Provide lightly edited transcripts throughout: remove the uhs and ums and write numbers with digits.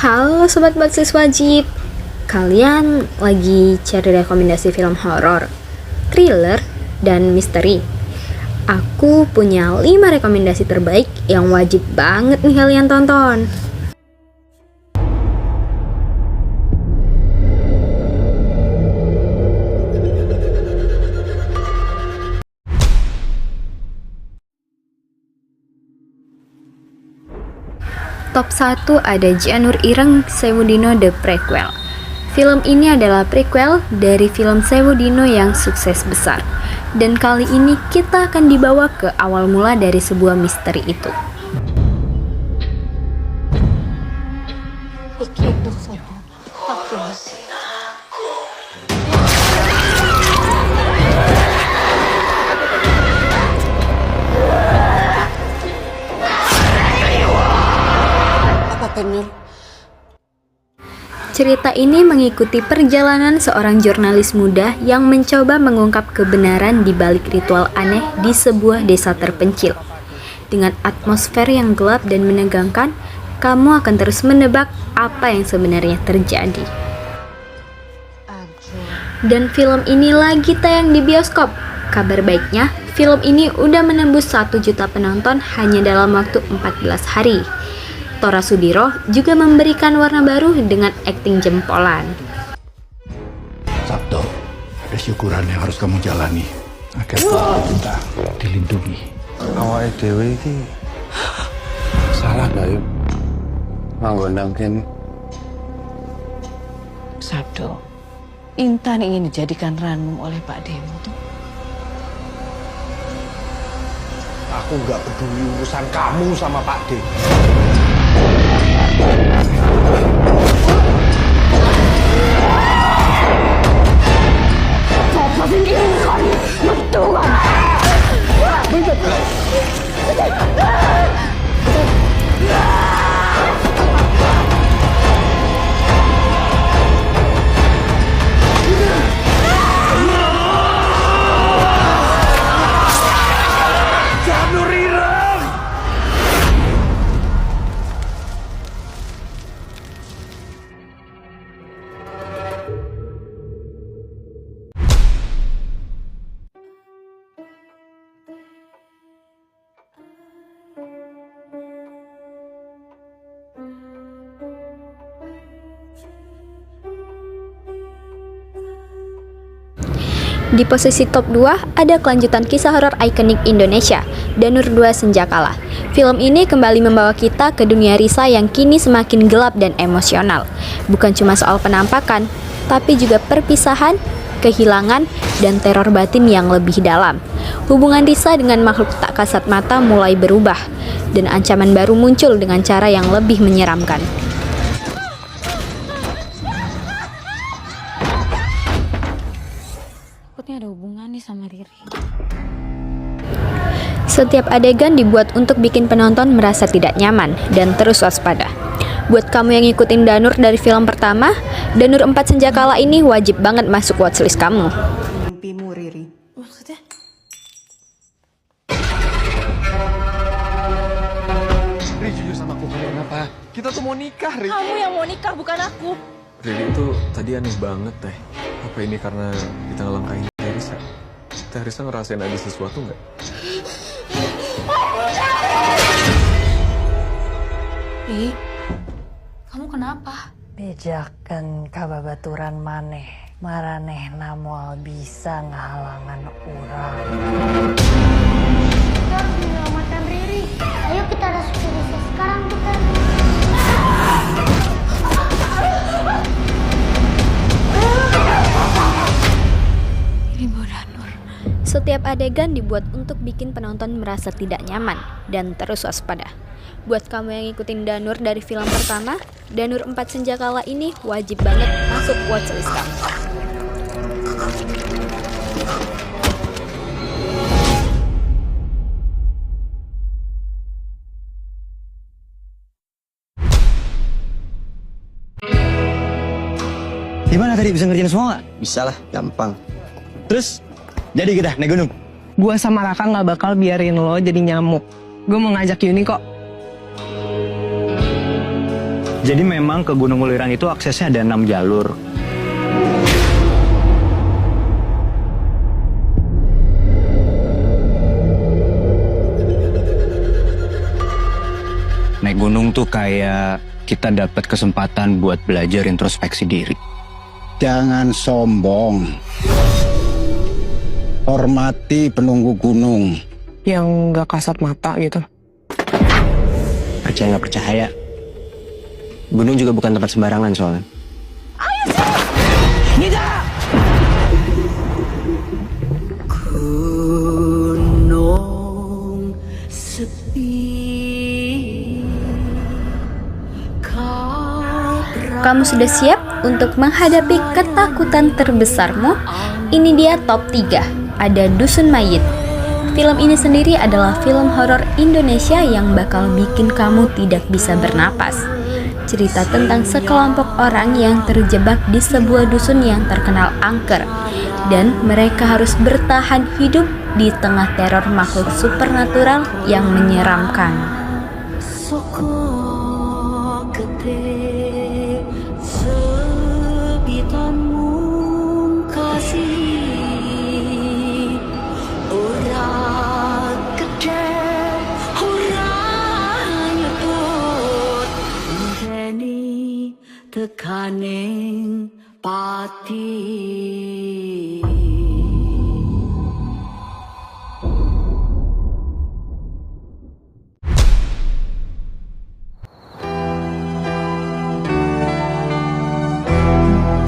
Halo Sobat Baksis Wajib. Kalian lagi cari rekomendasi film horor, thriller, dan misteri? Aku punya 5 rekomendasi terbaik yang wajib banget nih kalian tonton. Top 1 ada Janur Ireng Sewu Dino The Prequel. Film ini adalah prequel dari film Sewu Dino yang sukses besar. Dan kali ini kita akan dibawa ke awal mula dari sebuah misteri itu. Cerita ini mengikuti perjalanan seorang jurnalis muda yang mencoba mengungkap kebenaran di balik ritual aneh di sebuah desa terpencil. Dengan atmosfer yang gelap dan menegangkan, kamu akan terus menebak apa yang sebenarnya terjadi. Dan film ini lagi tayang di bioskop. Kabar baiknya, film ini udah menembus 1 juta penonton hanya dalam waktu 14 hari. Tora Sudiro juga memberikan warna baru dengan akting jempolan. Sabto, ada syukuran yang harus kamu jalani agar kita dilindungi. Awake dhewe iki salah gak yuk? Manggonangken Sabdo, Intan ingin dijadikan ranum oleh Pak Demo tuh. aku gak peduli urusan kamu sama Pak D. Di posisi top 2 ada kelanjutan kisah horor ikonik Indonesia, Danur 2 Senjakala. Film ini kembali membawa kita ke dunia Risa yang kini semakin gelap dan emosional. Bukan cuma soal penampakan, tapi juga perpisahan, kehilangan, dan teror batin yang lebih dalam. Hubungan Risa dengan makhluk tak kasat mata mulai berubah, dan ancaman baru muncul dengan cara yang lebih menyeramkan. Ada hubungan nih sama Riri. Setiap adegan dibuat untuk bikin penonton merasa tidak nyaman dan terus waspada. Buat kamu yang ngikutin Danur dari film pertama, Danur 4 Senjakala ini wajib banget masuk watchlist kamu. Mimpimu, Riri. Maksudnya? Ri, jujur sama aku, kenapa? Kita tuh mau nikah, Ri. Kamu yang mau nikah, bukan aku. Riri itu tadi aneh banget teh. Apa ini karena kita ngelangkain Teh Risa? Teh Risa ngerasain ada sesuatu nggak? Ri, kamu kenapa? Bejakan kababaturan maneh, maraneh namual bisa ngahalangan urang. Kita harus menyelamatkan Riri. Ayo kita rescue Risa sekarang kita. Setiap adegan dibuat untuk bikin penonton merasa tidak nyaman dan terus waspada. Buat kamu yang ngikutin Danur dari film pertama, Danur 4 Senjakala ini wajib banget masuk watchlist kamu. Gimana tadi, bisa ngerjain semua nggak? Bisa lah, gampang. Terus, jadi kita naik gunung? Gua sama Raka nggak bakal biarin lo jadi nyamuk. Gue mau ngajak Yuni kok. Jadi memang ke Gunung Ulirang itu aksesnya ada 6 jalur. Naik gunung tuh kayak kita dapat kesempatan buat belajar introspeksi diri. Jangan sombong. Hormati penunggu gunung. Yang nggak kasat mata gitu. Percaya nggak percaya, gunung juga bukan tempat sembarangan soalnya. Gunung sepi. Kamu sudah siap untuk menghadapi ketakutan terbesarmu? Ini dia top 3. Ada Dusun Mayit. Film ini sendiri adalah film horor Indonesia yang bakal bikin kamu tidak bisa bernapas. Cerita tentang sekelompok orang yang terjebak di sebuah dusun yang terkenal angker, dan mereka harus bertahan hidup di tengah teror makhluk supernatural yang menyeramkan. Tekaning pati.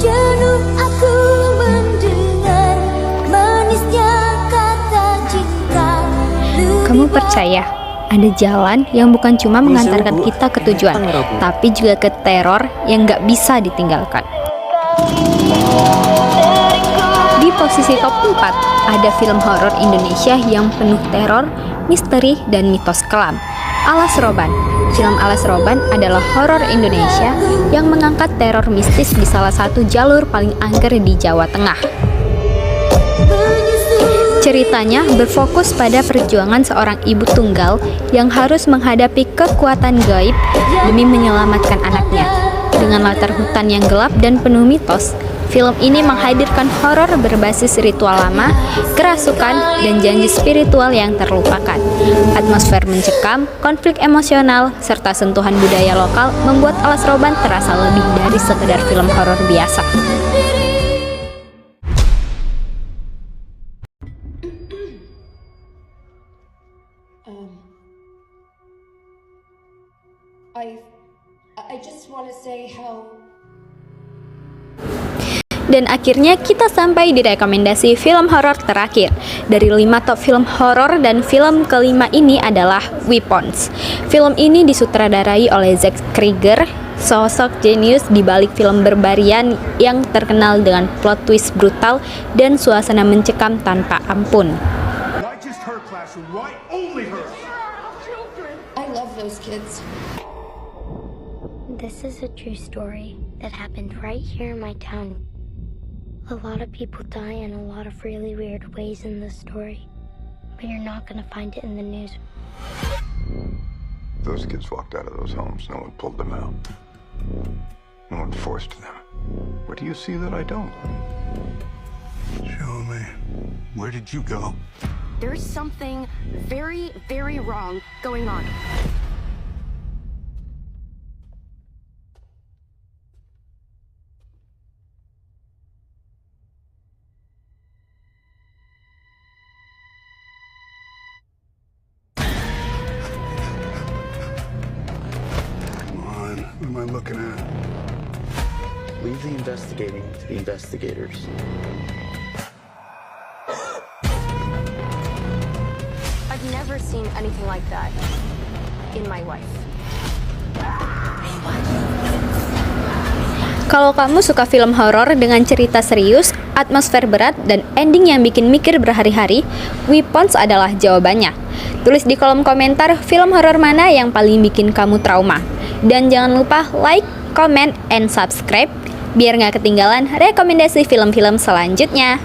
Jenuh aku mendengar manisnya kata cinta. Kamu percaya ada jalan yang bukan cuma mengantarkan kita ke tujuan, tapi juga ke teror yang gak bisa ditinggalkan. Di posisi top 4, ada film horor Indonesia yang penuh teror, misteri, dan mitos kelam. Alas Roban. Film Alas Roban adalah horor Indonesia yang mengangkat teror mistis di salah satu jalur paling angker di Jawa Tengah. Ceritanya berfokus pada perjuangan seorang ibu tunggal yang harus menghadapi kekuatan gaib demi menyelamatkan anaknya. Dengan latar hutan yang gelap dan penuh mitos, film ini menghadirkan horor berbasis ritual lama, kerasukan, dan janji spiritual yang terlupakan. Atmosfer mencekam, konflik emosional, serta sentuhan budaya lokal membuat Alas Roban terasa lebih dari sekedar film horor biasa. Dan akhirnya kita sampai di rekomendasi film horor terakhir. Dari 5 top film horor dan film kelima ini adalah Weapons. Film ini disutradarai oleh Zack Krieger, sosok jenius di balik film Berbarian yang terkenal dengan plot twist brutal dan suasana mencekam tanpa ampun. This is a true story that happened right here in my town. A lot of people die in a lot of really weird ways in this story, but you're not gonna find it in the news. Those kids walked out of those homes. No one pulled them out. No one forced them. What do you see that I don't? Show me. Where did you go? There's something very, very wrong going on. What am I looking at? Leave the investigating to the investigators. I've never seen anything like that in my life. Kalau kamu suka film horor dengan cerita serius, atmosfer berat, dan ending yang bikin mikir berhari-hari, Weapons adalah jawabannya. Tulis di kolom komentar film horor mana yang paling bikin kamu trauma. Dan jangan lupa like, comment, and subscribe biar nggak ketinggalan rekomendasi film-film selanjutnya.